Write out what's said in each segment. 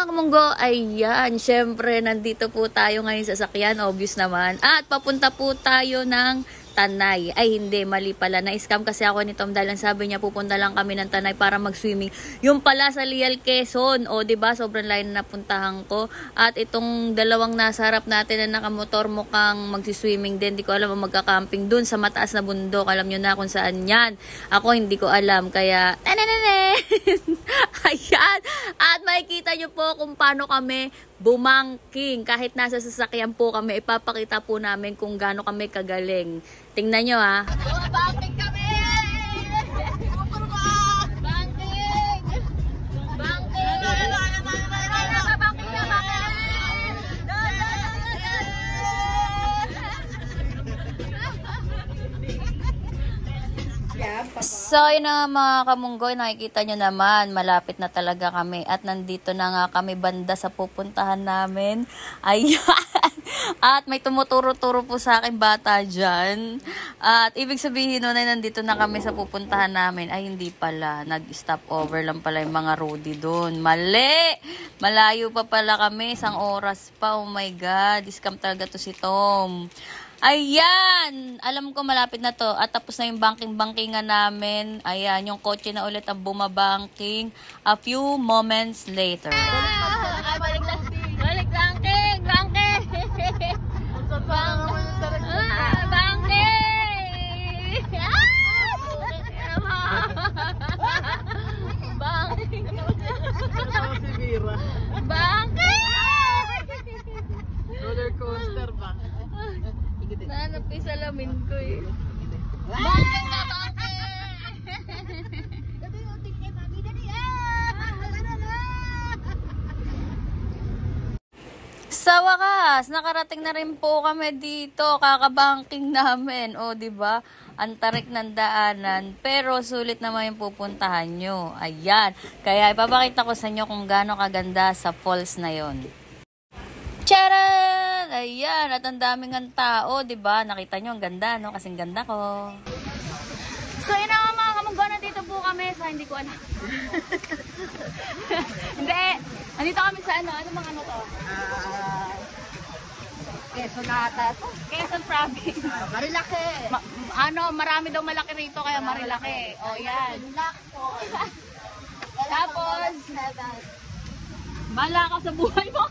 mga kamunggo, ayan, syempre nandito po tayo ngayon sa sakyan, obvious naman. At papunta po tayo ng Tanay. Ay hindi, mali pala. Na-scam kasi ako ni Tom dahil sabi niya pupunta lang kami ng Tanay para mag-swimming. Yung pala sa Lial, Quezon. O diba, sobrang layo na napuntahan ko. At itong dalawang nasa harap natin na nakamotor mukhang mag-swimming din. Hindi ko alam kung magka-camping dun sa mataas na bundok. Alam nyo na kung saan yan. Ako hindi ko alam. Kaya, ayan. At makikita nyo po kung paano kami bumangking. Kahit nasa sasakyan po kami, ipapakita po namin kung gaano kami kagaling. Tingnan nyo ha. Bangking kami! Bangking! Bangking! So, yun na mga kamunggoy, nakikita nyo naman, malapit na talaga kami. At nandito na nga kami banda sa pupuntahan namin. Ayan. At may tumuturo-turo po sa akin bata dyan. At ibig sabihin nun ay nandito na kami sa pupuntahan namin. Ay, hindi pala. Nag-stop over lang pala yung mga roadie doon. Mali! Malayo pa pala kami. Isang oras pa. Oh my God. Scam talaga to si Tom. Ayan! Alam ko malapit na to. At tapos na yung banking-bankingan namin. Ayan, yung kotse na ulit ang bumabanking. A few moments later. Balik banking! Banking! Banking! Banking! Banking! Roller coaster ba? Nahanap ko yung salamin ko eh. Banking na banking! Sa wakas, nakarating na rin po kami dito. Kakabanking namin. O, diba? Ang tarik ng daanan. Pero sulit naman yung pupuntahan nyo. Ayan. Kaya ipapakita ko sa inyo kung gaano kaganda sa falls na yon. Charan! Ayan. At ang daming ng tao. Diba? Nakita nyo ang ganda, no? Kasing ganda ko. So, yun na mga kamunggo. Nandito po kami sa hindi ko alam. Hindi. Nandito kami sa ano? Ano mga ano to? Quezon nata to. Quezon Province. Marilaki. Marami daw malaki rito kaya Marilaki. O yan. Tapos, bala ka sa buhay mo.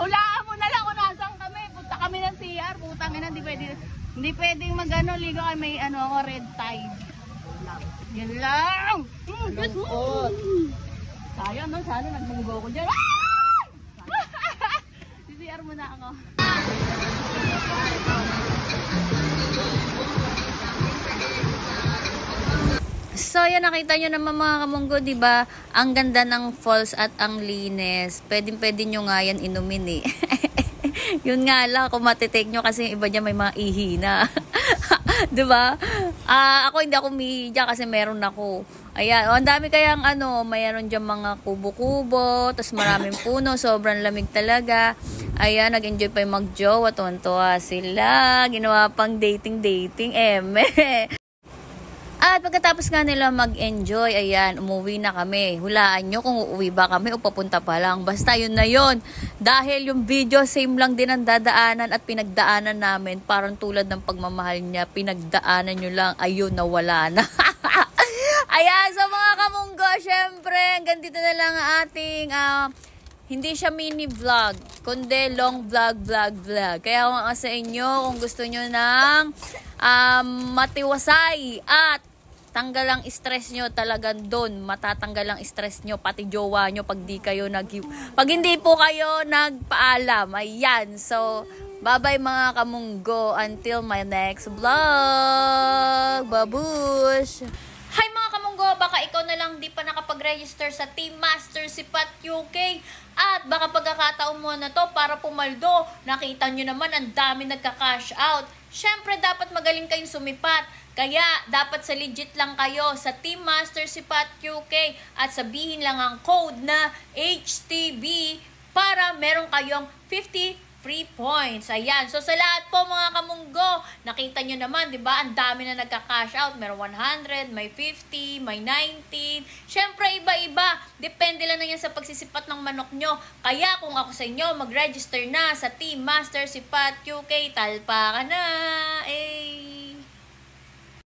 Hulaan mo na lang kung nasaan kami. Punta kami ng CR. Putang ina, hindi pwedeng magano ligo kay may ano ako red tide. Yan lang. Lungkot. Sayang no, sana nagmunggo ko dyan. CR muna ako. So, yan nakita nyo naman mga kamunggo, diba? Ang ganda ng falls at ang linis. Pwede nyo nga yan inumin eh. Yun nga lang, kung matitake nyo kasi yung iba dyan may mga ihina. Diba? Ako hindi ako umihi dyan kasi meron ako. Ayan, ang dami kayang mayroon dyan mga kubo-kubo, tapos maraming puno, sobrang lamig talaga. Ayan, nag-enjoy pa yung mag-jowa, tuwan-tuwa sila, ginawa pang dating-dating, At pagkatapos nga nila mag-enjoy, ayan, umuwi na kami. Hulaan nyo kung uuwi ba kami o papunta pa lang. Basta yun na yun. Dahil yung video, same lang din ang dadaanan at pinagdaanan namin. Parang tulad ng pagmamahal niya, pinagdaanan nyo lang, ayun, nawala na. Ayan, so mga kamunggo, syempre, hanggang dito na lang ang ating, hindi siya mini vlog, kundi long vlog. Kaya kung sa inyo, kung gusto nyo ng matiwasay at tanggal ang stress nyo, talagang doon matatanggal ang stress nyo, pati jowa nyo pag hindi po kayo nagpaalam. Ayan, so bye-bye mga kamunggo, until my next vlog. Babush! Hi mga kamunggo, baka ikaw na lang di pa nakapag-register sa Team Master Sipat UK at baka pagkakataon mo na to para pumaldo. Nakita nyo naman ang dami nagka-cash out. Syempre dapat magaling kayong sumipat. Kaya dapat sa legit lang kayo sa Team Master Sipat UK at sabihin lang ang code na HTB para meron kayong 50 free points. Ayan. So, sa lahat po mga kamunggo, nakita nyo naman, di ba? Ang dami na nagka-cash out. Meron 100, may 50, may 19. Syempre, iba-iba. Depende lang na yan sa pagsisipat ng manok nyo. Kaya kung ako sa inyo, mag-register na sa Team Master Sipat UK. Talpa ka na!